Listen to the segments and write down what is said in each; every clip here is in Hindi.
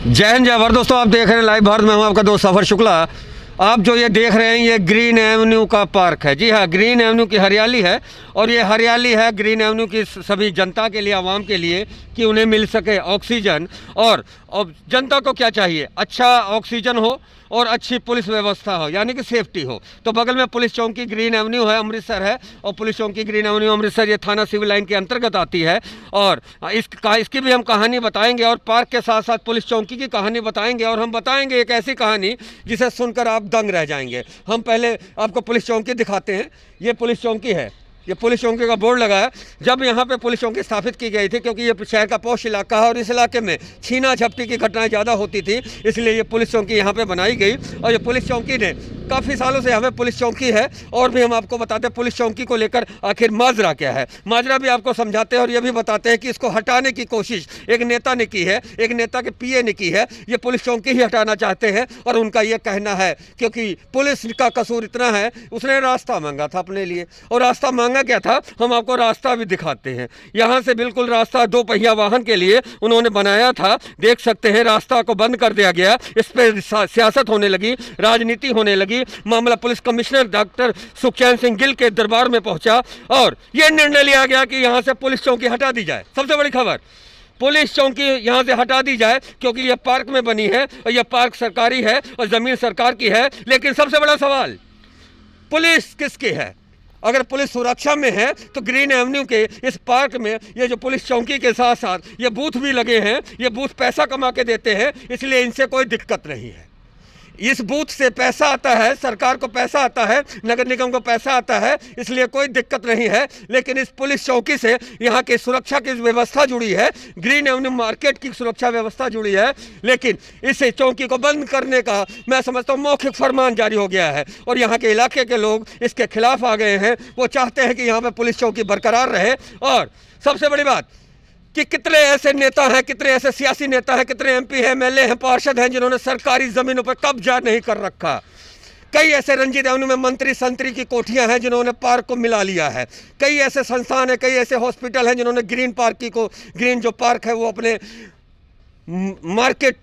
जय हिंद जय भारत। दोस्तों आप देख रहे हैं लाइव भारत में, हूं आपका दोस्त सफर शुक्ला। आप जो ये देख रहे हैं ये ग्रीन एवेन्यू का पार्क है। जी हाँ, ग्रीन एवेन्यू की हरियाली है और ये हरियाली है ग्रीन एवेन्यू की सभी जनता के लिए, आवाम के लिए, कि उन्हें मिल सके ऑक्सीजन। और जनता को क्या चाहिए? अच्छा ऑक्सीजन हो और अच्छी पुलिस व्यवस्था हो, यानी कि सेफ्टी हो। तो बगल में पुलिस चौकी ग्रीन एवेन्यू है, अमृतसर है, और पुलिस चौकी ग्रीन एवेन्यू अमृतसर ये थाना सिविल लाइन के अंतर्गत आती है। और इसकी भी हम कहानी बताएंगे और पार्क के साथ साथ पुलिस चौकी की कहानी बताएंगे। और हम बताएंगे एक ऐसी कहानी जिसे सुनकर आप दंग रह जाएंगे। हम पहले आपको पुलिस चौकी दिखाते हैं। ये पुलिस चौकी है, ये पुलिस चौकी का बोर्ड लगा है। जब यहाँ पे पुलिस चौकी स्थापित की गई थी, क्योंकि ये शहर का पॉश इलाका है और इस इलाके में छीना झपटी की घटनाएं ज़्यादा होती थी, इसलिए ये पुलिस चौकी यहाँ पे बनाई गई। और ये पुलिस चौकी ने काफ़ी सालों से हमें पुलिस चौकी है। और भी हम आपको बताते हैं पुलिस चौकी को लेकर आखिर माजरा क्या है। माजरा भी आपको समझाते हैं और ये भी बताते हैं कि इसको हटाने की कोशिश एक नेता ने की है, एक नेता के पीए ने की है। ये पुलिस चौकी ही हटाना चाहते हैं और उनका ये कहना है, क्योंकि पुलिस का कसूर इतना है, उसने रास्ता मांगा था अपने लिए। और रास्ता मांगा क्या था, हम आपको रास्ता भी दिखाते हैं। यहाँ से बिल्कुल रास्ता 2 पहिया वाहन के लिए उन्होंने बनाया था। देख सकते हैं रास्ता को बंद कर दिया गया। इस पर सियासत होने लगी, राजनीति होने लगी। मामला police commissioner doctor Sukhchain Singh Gill के दरबार में पहुंचा और यह निर्णय लिया गया कि यहां से पुलिस चौकी हटा दी जाए। सबसे बड़ी खबर, पुलिस चौकी यहां से हटा दी जाए, क्योंकि यह पार्क में बनी है और यह पार्क सरकारी है और जमीन सरकार की है। लेकिन सबसे बड़ा सवाल, पुलिस किसकी है? अगर पुलिस सुरक्षा में है तो ग्रीन एवेन्यू के इस पार्क में ये जो पुलिस चौकी के साथ साथ ये बूथ भी लगे हैं। ये बूथ पैसा कमा के देते हैं, इसलिए इनसे कोई दिक्कत नहीं है। इस बूथ से पैसा आता है, सरकार को पैसा आता है, नगर निगम को पैसा आता है, इसलिए कोई दिक्कत नहीं है। लेकिन इस पुलिस चौकी से यहाँ की सुरक्षा की व्यवस्था जुड़ी है, ग्रीन एवेन्यू मार्केट की सुरक्षा व्यवस्था जुड़ी है। लेकिन इस चौकी को बंद करने का मैं समझता हूँ मौखिक फरमान जारी हो गया है और यहाँ के इलाके के लोग इसके खिलाफ आ गए हैं। वो चाहते हैं कि यहाँ पर पुलिस चौकी बरकरार रहे। और सबसे बड़ी बात कि कितने ऐसे नेता हैं, कितने ऐसे सियासी नेता हैं, कितने एमपी हैं, एमएलए हैं, पार्षद हैं जिन्होंने सरकारी ज़मीनों पर कब्जा नहीं कर रखा। कई ऐसे रंजीत एवेन्यू में मंत्री संतरी की कोठियां हैं जिन्होंने पार्क को मिला लिया है। कई ऐसे संस्थान हैं, कई ऐसे हॉस्पिटल हैं जिन्होंने ग्रीन पार्क को, ग्रीन जो पार्क है वो अपने मार्केट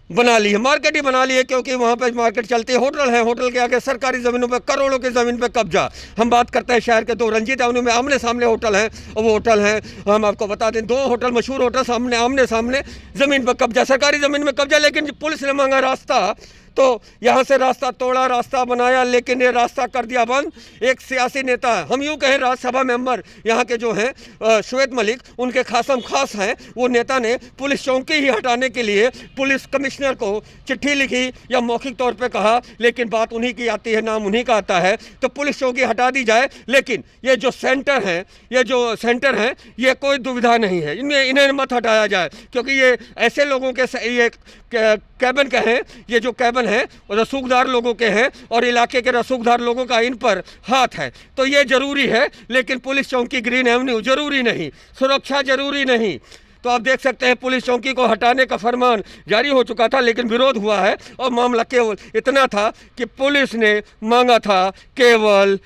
बना ली है, मार्केट ही बना ली है, क्योंकि वहाँ पे मार्केट चलती है। होटल है, होटल के आगे सरकारी ज़मीनों पे करोड़ों की ज़मीन पे कब्जा। हम बात करते हैं शहर के 2 रंजीत एवेन्यू में आमने सामने होटल हैं और वो होटल हैं, हम आपको बता दें, 2 होटल मशहूर होटल सामने आमने सामने ज़मीन पर कब्जा, सरकारी ज़मीन में कब्जा। लेकिन पुलिस ने मांगा रास्ता तो यहाँ से रास्ता तोड़ा, रास्ता बनाया, लेकिन ये रास्ता कर दिया बंद। एक सियासी नेता, हम यूँ कहें राज्यसभा मेंबर यहाँ के जो हैं श्वेत मलिक, उनके खासम खास हैं, वो नेता ने पुलिस चौकी ही हटाने के लिए पुलिस कमिश्नर को चिट्ठी लिखी या मौखिक तौर पे कहा। लेकिन बात उन्हीं की आती है, नाम उन्हीं का आता है। तो पुलिस चौकी हटा दी जाए, लेकिन ये जो सेंटर हैं, ये कोई दुविधा नहीं है, इन्हें मत हटाया जाए, क्योंकि ये ऐसे लोगों के ये कैबिन का है, ये जो कैबिन है रसूखदार लोगों के हैं और इलाके के रसूखदार लोगों का इन पर हाथ है। तो ये जरूरी है, लेकिन पुलिस चौकी ग्रीन एवेन्यू जरूरी नहीं, सुरक्षा जरूरी नहीं। तो आप देख सकते हैं पुलिस चौकी को हटाने का फरमान जारी हो चुका था, लेकिन विरोध हुआ है और मामला केवल इतना था कि पुलिस ने मांगा था केवल,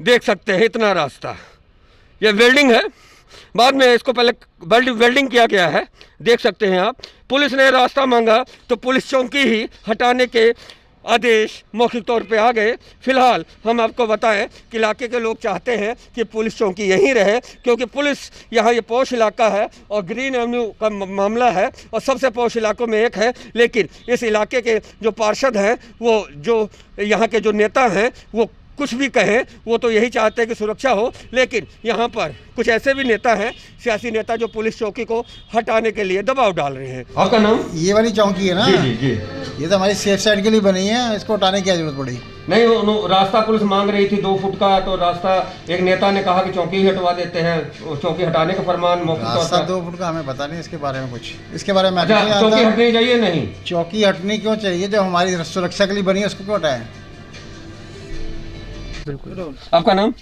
देख सकते हैं, इतना रास्ता। ये वेल्डिंग है, बाद में इसको पहले वेल्डिंग किया गया है, देख सकते हैं आप। पुलिस ने रास्ता मांगा तो पुलिस चौकी ही हटाने के आदेश मौखिक तौर पे आ गए। फिलहाल हम आपको बताएं कि इलाके के लोग चाहते हैं कि पुलिस चौकी यहीं रहे, क्योंकि पुलिस यहाँ ये पॉश इलाका है और ग्रीन एवेन्यू का मामला है और सबसे पॉश इलाकों में एक है। लेकिन इस इलाके के जो पार्षद हैं, वो जो यहाँ के जो नेता हैं, वो कुछ भी कहें, वो तो यही चाहते हैं कि सुरक्षा हो। लेकिन यहाँ पर कुछ ऐसे भी नेता हैं, सियासी नेता, जो पुलिस चौकी को हटाने के लिए दबाव डाल रहे हैं। आपका नाम? ये वाली चौकी है ना? जी जी जी। ये तो हमारी सेफ साइड के लिए बनी है, इसको हटाने की क्या जरूरत पड़ी? नहीं, रास्ता पुलिस मांग रही थी 2 फुट का, तो रास्ता एक नेता ने कहा कि चौकी ही हटवा देते हैं, चौकी हटाने का फरमान मौखिक तौर पर। रास्ता 2 फुट का हमें पता नहीं इसके बारे में कुछ, इसके बारे में चौकी हटनी चाहिए नहीं? चौकी हटनी क्यों चाहिए? जब हमारी सुरक्षा के लिए बनी है उसको क्यों हटाएं? बिल्कुल। आपका नाम?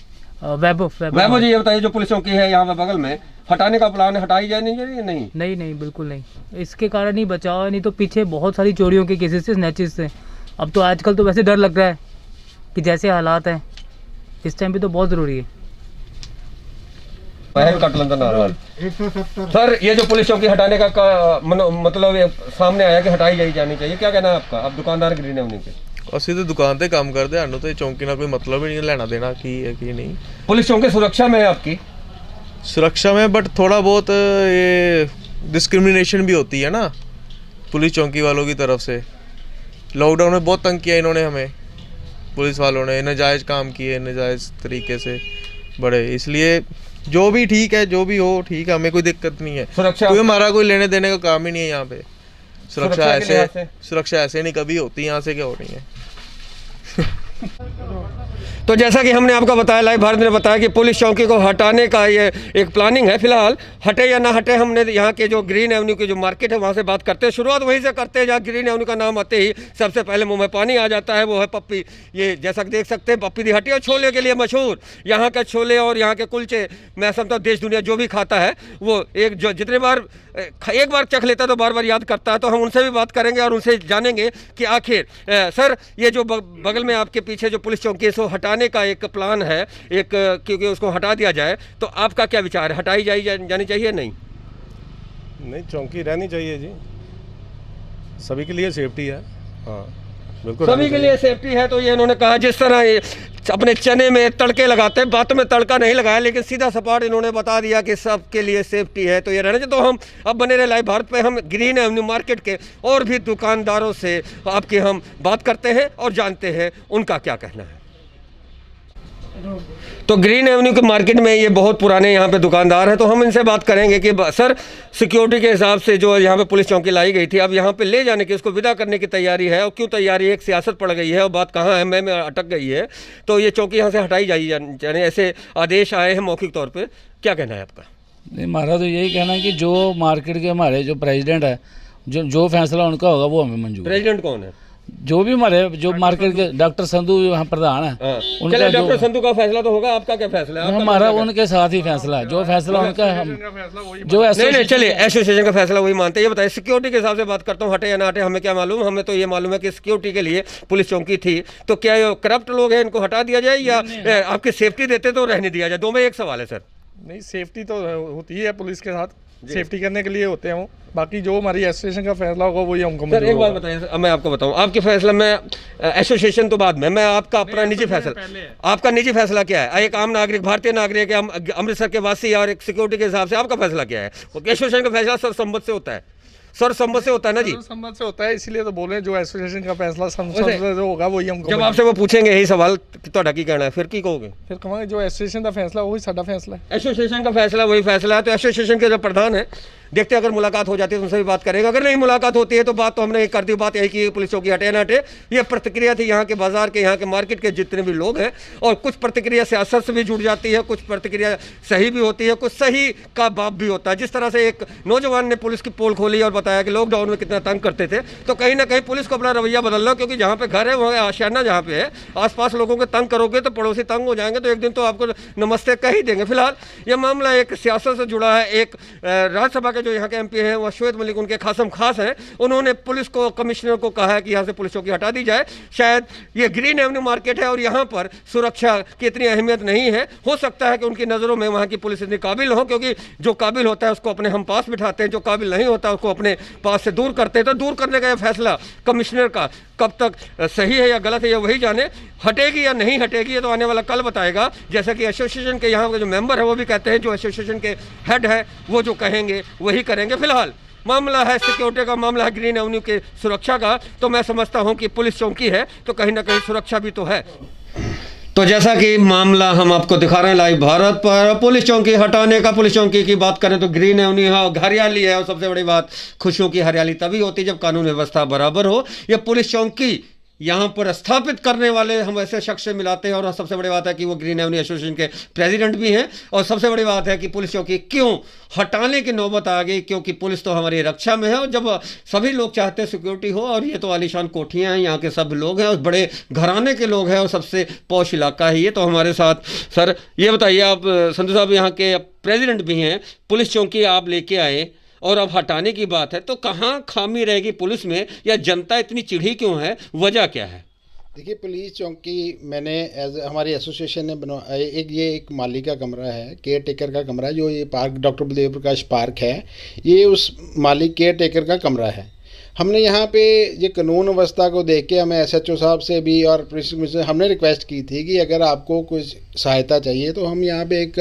वैभव जी, ये बताइए, जो पुलिस चौकी है यहाँ पे बगल में, हटाने का प्लान है, हटाई जाए नहीं चाहिए? नहीं बिल्कुल नहीं, इसके कारण ही बचाव है, नहीं तो पीछे बहुत सारी चोरियों के केसेस से, स्नैचेस से। अब तो आजकल तो वैसे डर लग रहा है कि जैसे हालात हैं इस टाइम पे तो बहुत ज़रूरी है। कटलंदर नारवाल। सर ये जो पुलिस चौकी हटाने मतलब ये सामने आया कि हटाई जानी चाहिए, क्या कहना है आपका? आप दुकानदार ग्रीन एवेन्यू के। ਅਸੀਂ ਤਾਂ ਦੁਕਾਨ ਤੇ ਕੰਮ ਕਰਦੇ, ਸਾਨੂੰ ਤਾਂ ਚੌਂਕੀ ਨਾਲ ਕੋਈ मतलब ही नहीं, लेना देना की है कि नहीं। पुलिस चौकी सुरक्षा में है आपकी? सुरक्षा में, बट थोड़ा बहुत ये डिस्क्रिमिनेशन भी होती है ना पुलिस चौकी वालों की तरफ से। लॉकडाउन में बहुत तंग किया इन्होंने हमें, पुलिस वालों ने नाजायज़ काम किए, नाजायज़ तरीके से बड़े, इसलिए जो भी ठीक है, जो भी हो ठीक है, हमें कोई दिक्कत नहीं है। सुरक्षा कोई हमारा कोई लेने देने का काम ही नहीं है यहाँ पे। सुरक्षा ऐसे नहीं कभी होती, यहाँ से क्या हो रही है। तो जैसा कि हमने आपको बताया, लाइव भारत ने बताया कि पुलिस चौकी को हटाने का ये एक प्लानिंग है। फिलहाल हटे या ना हटे, हमने यहाँ के जो ग्रीन एवेन्यू की जो मार्केट है वहाँ से बात करते हैं। शुरुआत वहीं से करते हैं जहाँ ग्रीन एवेन्यू का नाम आते ही सबसे पहले मुंह में पानी आ जाता है, वो है पप्पी। ये जैसा कि देख सकते हैं, पप्पी दी हट्टी और छोले के लिए मशहूर। यहाँ के छोले और यहाँ के कुलचे, मैं समझता हूँ देश दुनिया जो भी खाता है वो जितने बार एक बार चख लेता है तो बार बार याद करता है। तो हम उनसे भी बात करेंगे और उनसे जानेंगे कि आखिर सर ये जो बगल में आपके पीछे जो पुलिस चौकी है, इसको हटाने का एक प्लान है, एक क्योंकि उसको हटा दिया जाए, तो आपका क्या विचार है? हटाई जानी चाहिए? नहीं, चौकी रहनी चाहिए जी, सभी के लिए सेफ्टी है। हाँ बिल्कुल, सभी के लिए सेफ्टी है। तो ये इन्होंने कहा, जिस तरह ये अपने चने में तड़के लगाते हैं, बातों में तड़का नहीं लगाया, लेकिन सीधा सपाट इन्होंने बता दिया कि सबके लिए सेफ्टी है। तो ये रहना चाहिए। तो हम अब बने रहे लाइव भारत पे, हम ग्रीन एवेन्यू मार्केट के और भी दुकानदारों से आपकी हम बात करते हैं और जानते हैं उनका क्या कहना है। तो ग्रीन एवेन्यू के मार्केट में ये बहुत पुराने यहाँ पे दुकानदार हैं, तो हम इनसे बात करेंगे कि सर सिक्योरिटी के हिसाब से जो यहाँ पे पुलिस चौकी लाई गई थी, अब यहाँ पे ले जाने की, उसको विदा करने की तैयारी है, और क्यों तैयारी है, एक सियासत पड़ गई है और बात कहाँ है मैं अटक गई है, तो ये चौकी यहाँ से हटाई जानी ऐसे आदेश आए हैं मौखिक तौर पर। क्या कहना है आपका? नहीं, हमारा तो यही कहना है कि जो मार्केट के हमारे जो प्रेसिडेंट है, जो फैसला उनका होगा वो हमें मंजूर। प्रेसिडेंट कौन है? जो भी हमारे जो मार्केट के डॉक्टर संधू यहाँ प्रधान है, उनका डॉक्टर संधू का फैसला तो होगा, आपका क्या फैसला है? हमारा उनके साथ ही फैसला है, जो फैसला उनका हम जो नहीं चलिए, एसोसिएशन का फैसला वही मानते हैं। ये बताइए, सिक्योरिटी के हिसाब से बात करता हूँ, हटे या ना हटे हमें क्या मालूम, हमें तो ये मालूम है कि सिक्योरिटी के लिए पुलिस चौकी थी, तो क्या ये करप्ट लोग हैं, इनको हटा दिया जाए या आपकी सेफ्टी देते तो रहने दिया जाए? दो में एक सवाल है सर। नहीं, सेफ्टी तो होती है पुलिस के साथ, सेफ्टी करने के लिए होते हैं वो, बाकी जो हमारी एसोसिएशन का फैसला होगा वही हमको सर एक बात बताइए, मैं आपको बताऊं, आपके फैसला में एसोसिएशन तो बाद में, मैं आपका अपना निजी फैसला, आपका निजी फैसला क्या है? एक आम नागरिक, भारतीय नागरिक, अमृतसर के वासी और एक सिक्योरिटी के हिसाब से आपका फैसला क्या है? एसोसिएशन का फैसला सर्वसम्मत से होता है, सर्वसम्मत से होता है ना जी? सर्वसम्मत से होता है, इसीलिए तो बोल रहे हैं जो एसोसिएशन का फैसला सर्वसम्मत से होगा वही हमको। जब आपसे वो पूछेंगे यही सवाल कि ਤੁਹਾਡਾ ਕੀ कहना है, फिर की कहोगे? फिर कहेंगे जो एसोसिएशन का फैसला वही साडा फैसला है। एसोसिएशन का फैसला वही फैसला है। तो एसोसिएशन के जो प्रधान है, देखते हैं अगर मुलाकात हो जाती है तो उनसे भी बात करेंगे, अगर नहीं मुलाकात होती है तो बात तो हमने कर दी, बात यही की पुलिस चौकी हटे ना हटे। ये प्रतिक्रिया थी यहाँ के बाजार के, यहाँ के मार्केट के जितने भी लोग हैं, और कुछ प्रतिक्रिया सियासत से भी जुड़ जाती है, कुछ प्रतिक्रिया सही भी होती है, कुछ सही का बाप भी होता है। जिस तरह से एक नौजवान ने पुलिस की पोल खोली और बताया कि लॉकडाउन में कितना तंग करते थे, तो कहीं ना कहीं पुलिस को अपना रवैया बदल लो, क्योंकि जहाँ पे घर है वहाँ आशियाना जहाँ पे है, आसपास लोगों को तंग करोगे तो पड़ोसी तंग हो जाएंगे, तो एक दिन तो आपको नमस्ते कह ही देंगे। फिलहाल ये मामला एक सियासत से जुड़ा है। एक राज्यसभा के जो यहाँ के एमपी हैं वो श्वेत मलिक उनके खासम खास हैं, उन्होंने पुलिस को, कमिश्नर को कहा है कि यहाँ से पुलिस चौकी हटा दी जाए। शायद ये ग्रीन एवेन्यू मार्केट है और यहाँ पर सुरक्षा की इतनी अहमियत नहीं है, हो सकता है कि उनकी नज़रों में वहाँ की पुलिस इतनी काबिल हो, क्योंकि जो काबिल होता है उसको अपने हम पास बिठाते हैं, जो काबिल नहीं होता उसको अपने पास से दूर करते हैं। तो दूर करने का यह फैसला कमिश्नर का कब तक सही है या गलत है, या वही जाने, हटेगी या नहीं हटेगी ये तो आने वाला कल बताएगा। जैसा कि एसोसिएशन के यहाँ के जो मेंबर है वो भी कहते हैं, जो एसोसिएशन के हेड है वो जो कहेंगे वही करेंगे। फिलहाल मामला है सिक्योरिटी का, मामला है ग्रीन एवेन्यू के सुरक्षा का, तो मैं समझता हूँ कि पुलिस चौकी है तो कहीं ना कहीं सुरक्षा भी तो है। तो जैसा कि मामला हम आपको दिखा रहे हैं लाइव भारत पर, पुलिस चौकी हटाने का, पुलिस चौकी की बात करें तो ग्रीन एवेन्यू है, हरियाली है, और सबसे बड़ी बात खुशियों की हरियाली तभी होती है जब कानून व्यवस्था बराबर हो। ये पुलिस चौकी यहाँ पर स्थापित करने वाले हम ऐसे शख्स से मिलाते हैं, और सबसे बड़ी बात है कि वो ग्रीन एवेन्यू एसोसिएशन के प्रेसिडेंट भी हैं, और सबसे बड़ी बात है कि पुलिस चौकी क्यों हटाने की नौबत आ गई, क्योंकि पुलिस तो हमारी रक्षा में है, और जब सभी लोग चाहते हैं सिक्योरिटी हो, और ये तो आलीशान कोठियाँ हैं, यहाँ के सब लोग हैं और बड़े घराने के लोग हैं और सबसे पौश इलाका है ये। तो हमारे साथ सर ये बताइए, आप संधू साहब यहाँ के प्रेसिडेंट भी हैं, पुलिस चौकी आप लेके आए और अब हटाने की बात है, तो कहाँ खामी रहेगी पुलिस में, या जनता इतनी चिढ़ी क्यों है, वजह क्या है? देखिए, पुलिस चौकी मैंने एज हमारी एसोसिएशन ने एक माली का कमरा है, केयर टेकर का कमरा, जो ये पार्क डॉक्टर बलदेव प्रकाश पार्क है, ये उस माली केयर टेकर का कमरा है। हमने यहाँ पे ये कानून व्यवस्था को देख के हमें एसएचओ साहब से भी और पुलिस कमिश्नर हमने रिक्वेस्ट की थी कि अगर आपको कुछ सहायता चाहिए तो हम यहाँ पे एक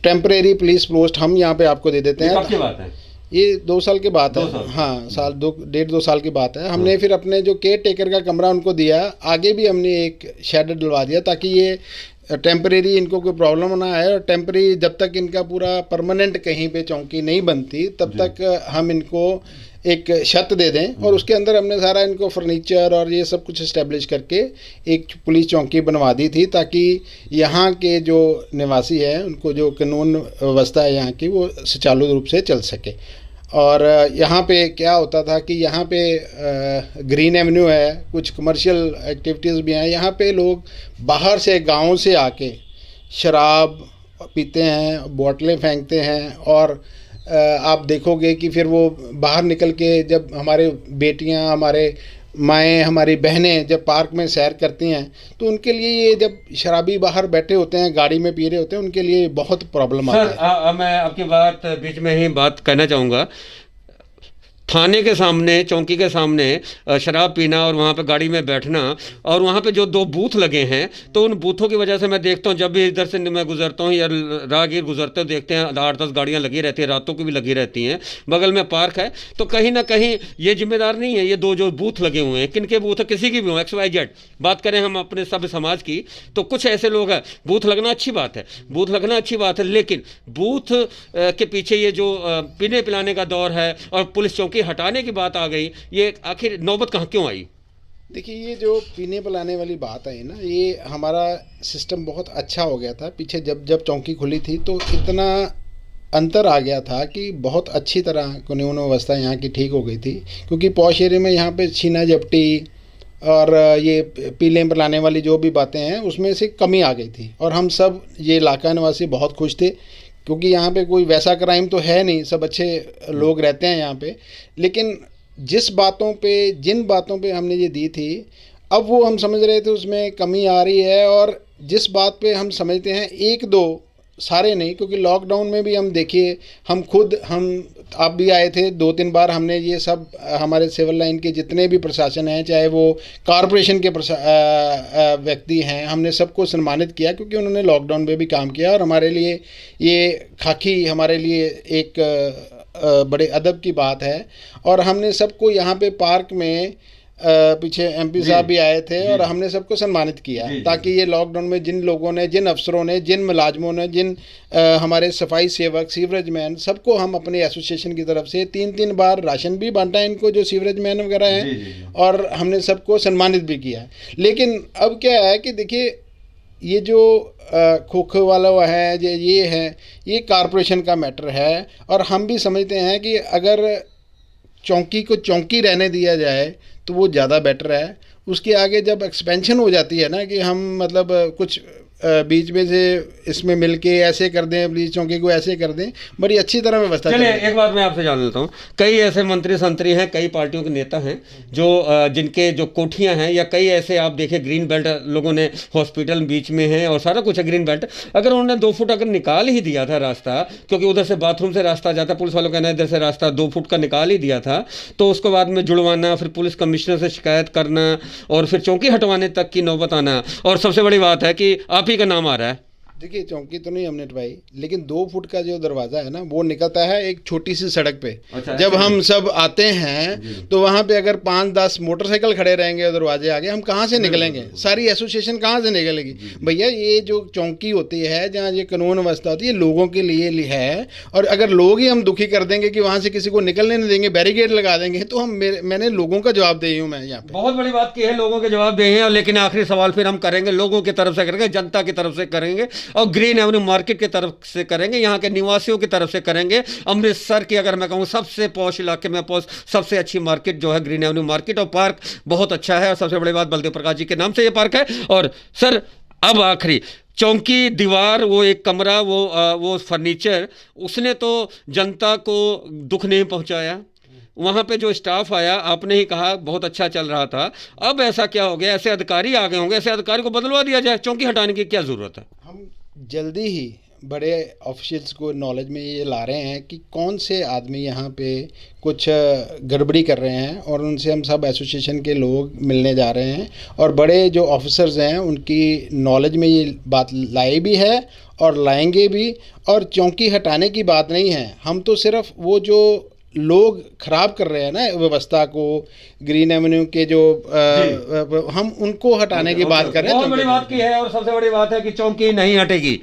टेम्परेरी पुलिस पोस्ट हम यहाँ पे आपको दे देते हैं। कब की बात है? ये 2 साल की बात है। हाँ, साल 2.5 साल की बात है। हमने फिर अपने जो केयर टेकर का कमरा उनको दिया, आगे भी हमने एक शेड डलवा दिया ताकि ये टेम्परेरी इनको कोई प्रॉब्लम ना आए, और टेम्परेरी जब तक इनका पूरा परमानेंट कहीं पे चौकी नहीं बनती तब तक हम इनको एक छत दे दें, और उसके अंदर हमने सारा इनको फर्नीचर और ये सब कुछ इस्टेब्लिश करके एक पुलिस चौकी बनवा दी थी ताकि यहाँ के जो निवासी हैं उनको जो कानून व्यवस्था है यहाँ की वो सुचारू रूप से चल सके। और यहाँ पे क्या होता था कि यहाँ पे ग्रीन एवेन्यू है, कुछ कमर्शियल एक्टिविटीज़ भी हैं, यहाँ पे लोग बाहर से गाँव से आके शराब पीते हैं, बोतलें फेंकते हैं, और आप देखोगे कि फिर वो बाहर निकल के जब हमारे बेटियां, हमारे माएँ, हमारी बहनें जब पार्क में सैर करती हैं तो उनके लिए ये जब शराबी बाहर बैठे होते हैं, गाड़ी में पी रहे होते हैं, उनके लिए बहुत प्रॉब्लम आती है। सर, मैं आपकी बात बीच में ही बात कहना चाहूँगा। थाने के सामने, चौकी के सामने शराब पीना और वहाँ पे गाड़ी में बैठना, और वहाँ पे जो 2 बूथ लगे हैं, तो उन बूथों की वजह से मैं देखता हूँ जब भी इधर से मैं गुजरता हूँ या राहगीर गुजरते हो देखते हैं 8-10 गाड़ियाँ लगी रहती हैं, रातों की भी लगी रहती हैं, बगल में पार्क है। तो कहीं ना कहीं ये जिम्मेदार नहीं है, ये 2 जो बूथ लगे हुए हैं, किन के बूथ है, किसी की भी हो, XYZ बात करें हम अपने सभ्य समाज की, तो कुछ ऐसे लोग हैं, बूथ लगना अच्छी बात है, बूथ लगना अच्छी बात है, लेकिन बूथ के पीछे ये जो पीने पिलाने का दौर है और पुलिस चौकी हटाने की बात आ गई, ये आखिर नौबत कहाँ क्यों आई? देखिए, ये जो पीने पिलाने वाली बात आई ना, ये हमारा सिस्टम बहुत अच्छा हो गया था पीछे, जब चौकी खुली थी तो इतना अंतर आ गया था कि बहुत अच्छी तरह कानून व्यवस्था यहाँ की ठीक हो गई थी, क्योंकि पॉश एरिया में यहाँ पे छीना झपटी और ये पीने पिलाने वाली जो भी बातें हैं उसमें से कमी आ गई थी, और हम सब ये इलाका निवासी बहुत खुश थे क्योंकि यहाँ पे कोई वैसा क्राइम तो है नहीं, सब अच्छे लोग रहते हैं यहाँ पे। लेकिन जिन बातों पे हमने ये दी थी, अब वो हम समझ रहे थे उसमें कमी आ रही है, और जिस बात पे हम समझते हैं 1-2, सारे नहीं, क्योंकि लॉकडाउन में भी हम देखिए, आप भी आए थे 2-3 बार, हमने ये सब हमारे सिविल लाइन के जितने भी प्रशासन हैं, चाहे वो कॉरपोरेशन के व्यक्ति हैं, हमने सबको सम्मानित किया क्योंकि उन्होंने लॉकडाउन में भी काम किया, और हमारे लिए ये खाकी हमारे लिए एक बड़े अदब की बात है। और हमने सबको यहाँ पे पार्क में पीछे MP साहब भी आए थे और हमने सबको सम्मानित किया ताकि ये लॉकडाउन में जिन लोगों ने, जिन अफसरों ने, जिन मुलाजमों ने, जिन हमारे सफाई सेवक, सीवरेज मैन, सबको हम अपने एसोसिएशन की तरफ से 3-3 बार राशन भी बांटा इनको, जो सीवरेज मैन वगैरह हैं, और हमने सबको सम्मानित भी किया। लेकिन अब क्या है कि देखिए, ये जो खोखो वाला है, ये कॉरपोरेशन का मैटर है, और हम भी समझते हैं कि अगर चौकी को चौकी रहने दिया जाए तो वो ज़्यादा बेटर है। उसके आगे जब एक्सपेंशन हो जाती है ना, कि हम मतलब कुछ बीच में से इसमें मिलके ऐसे कर दें, पुलिस चौकी को ऐसे कर दें, बड़ी अच्छी तरह व्यवस्था। चलिए, एक बात मैं आपसे जान लेता हूँ, कई ऐसे मंत्री संतरी हैं, कई पार्टियों के नेता हैं जो जिनके जो कोठियाँ हैं, या कई ऐसे आप देखें ग्रीन बेल्ट लोगों ने, हॉस्पिटल बीच में है और सारा कुछ है ग्रीन बेल्ट, अगर उन्होंने 2 फुट अगर निकाल ही दिया था रास्ता, क्योंकि उधर से बाथरूम से रास्ता जाता, पुलिस वालों का कहना है इधर से रास्ता 2 फुट का निकाल ही दिया था, तो उसको बाद में जुड़वाना, फिर पुलिस कमिश्नर से शिकायत करना, और फिर चौकी हटवाने तक की नौबत आना, और सबसे बड़ी बात है कि आप ही का नाम आ रहा है। देखिए, चौकी तो नहीं हमने हटवाई, लेकिन 2 फुट का जो दरवाज़ा है ना, वो निकलता है एक छोटी सी सड़क पे। अच्छा, जब हम सब आते हैं तो वहाँ पे अगर 5-10 मोटरसाइकिल खड़े रहेंगे दरवाजे आगे, हम कहाँ से निकलेंगे? सारी एसोसिएशन कहाँ से निकलेगी? भैया, ये जो चौकी होती है, जहाँ ये कानून व्यवस्था होती है, लोगों के लिए है, और अगर लोग ही हम दुखी कर देंगे कि वहाँ से किसी को निकलने नहीं देंगे, बैरिकेड लगा देंगे, तो मैंने लोगों का जवाब दे हूँ मैं यहाँ पे। बहुत बड़ी बात की है, लोगों के जवाब दे हैं, लेकिन आखिरी सवाल फिर हम करेंगे, लोगों की तरफ से करेंगे, जनता की तरफ से करेंगे, और ग्रीन एवेन्यू मार्केट की तरफ से करेंगे, यहाँ के निवासियों की तरफ से करेंगे। अमृतसर की अगर मैं कहूँ सबसे पॉश इलाके में पॉश सबसे अच्छी मार्केट जो है ग्रीन एवेन्यू मार्केट, और पार्क बहुत अच्छा है, और सबसे बड़ी बात बलदेव प्रकाश जी के नाम से ये पार्क है। और सर, अब आखिरी चौकी दीवार, वो एक कमरा, वो फर्नीचर, उसने तो जनता को दुख नहीं पहुँचाया, वहाँ पे जो स्टाफ आया, आपने ही कहा बहुत अच्छा चल रहा था, अब ऐसा क्या हो गया, ऐसे अधिकारी आ गए होंगे, ऐसे अधिकारी को बदलवा दिया जाए, चौकी हटाने की क्या ज़रूरत है? हम जल्दी ही बड़े ऑफिशियल्स को नॉलेज में ये ला रहे हैं कि कौन से आदमी यहाँ पे कुछ गड़बड़ी कर रहे हैं, और उनसे हम सब एसोसिएशन के लोग मिलने जा रहे हैं, और बड़े जो ऑफिसर्स हैं उनकी नॉलेज में ये बात लाई भी है और लाएंगे भी। और चौकी हटाने की बात नहीं है, हम तो सिर्फ वो जो लोग ख़राब कर रहे हैं ना व्यवस्था को, ग्रीन एवेन्यू के जो हम उनको हटाने की बात कर रहे हैं। बहुत बड़ी बात की है, और सबसे बड़ी बात है कि चौकी नहीं हटेगी,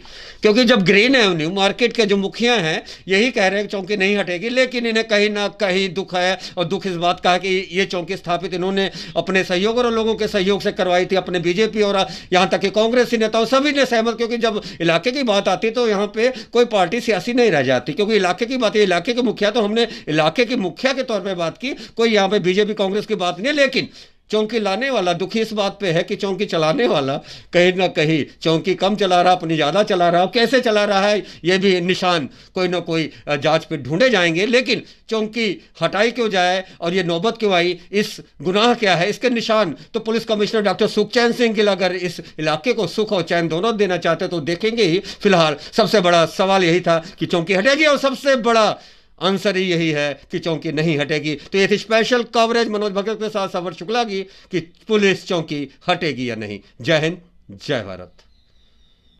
क्योंकि जब ग्रीन एवेन्यू मार्केट के जो मुखिया हैं यही कह रहे हैं कि चौकी नहीं हटेगी, लेकिन इन्हें कहीं ना कहीं दुख है, और दुख इस बात का है कि ये चौकी स्थापित इन्होंने अपने सहयोग और लोगों के सहयोग से करवाई थी, अपने बीजेपी और यहाँ तक कि कांग्रेसी नेताओं सभी ने सहमत, क्योंकि जब इलाके की बात आती तो यहाँ पे कोई पार्टी सियासी नहीं रह जाती, क्योंकि इलाके की बात है, इलाके के मुखिया, तो हमने इलाके के मुखिया के तौर पे बात की, कोई यहाँ पे बीजेपी कांग्रेस की बात नहीं। लेकिन चौकी लाने वाला दुखी इस बात पे है कि चौकी चलाने वाला कहीं ना कहीं चौकी कम चला रहा, अपनी ज़्यादा चला रहा, कैसे चला रहा है ये भी निशान कोई ना कोई जांच पे ढूंढे जाएंगे। लेकिन चौकी हटाई क्यों जाए और ये नौबत क्यों आई, इस गुनाह क्या है, इसके निशान तो police commissioner doctor Sukhchain Singh Gill अगर इस इलाके को सुख और चैन दोनों देना चाहते तो देखेंगे ही। फिलहाल सबसे बड़ा सवाल यही था कि चौकी हटेगी, और सबसे बड़ा आंसर ही यही है कि चौकी नहीं हटेगी। तो ये थी स्पेशल कवरेज मनोज भगत के साथ सफर शुक्ला की कि पुलिस चौकी हटेगी या नहीं। जय हिंद, जय भारत।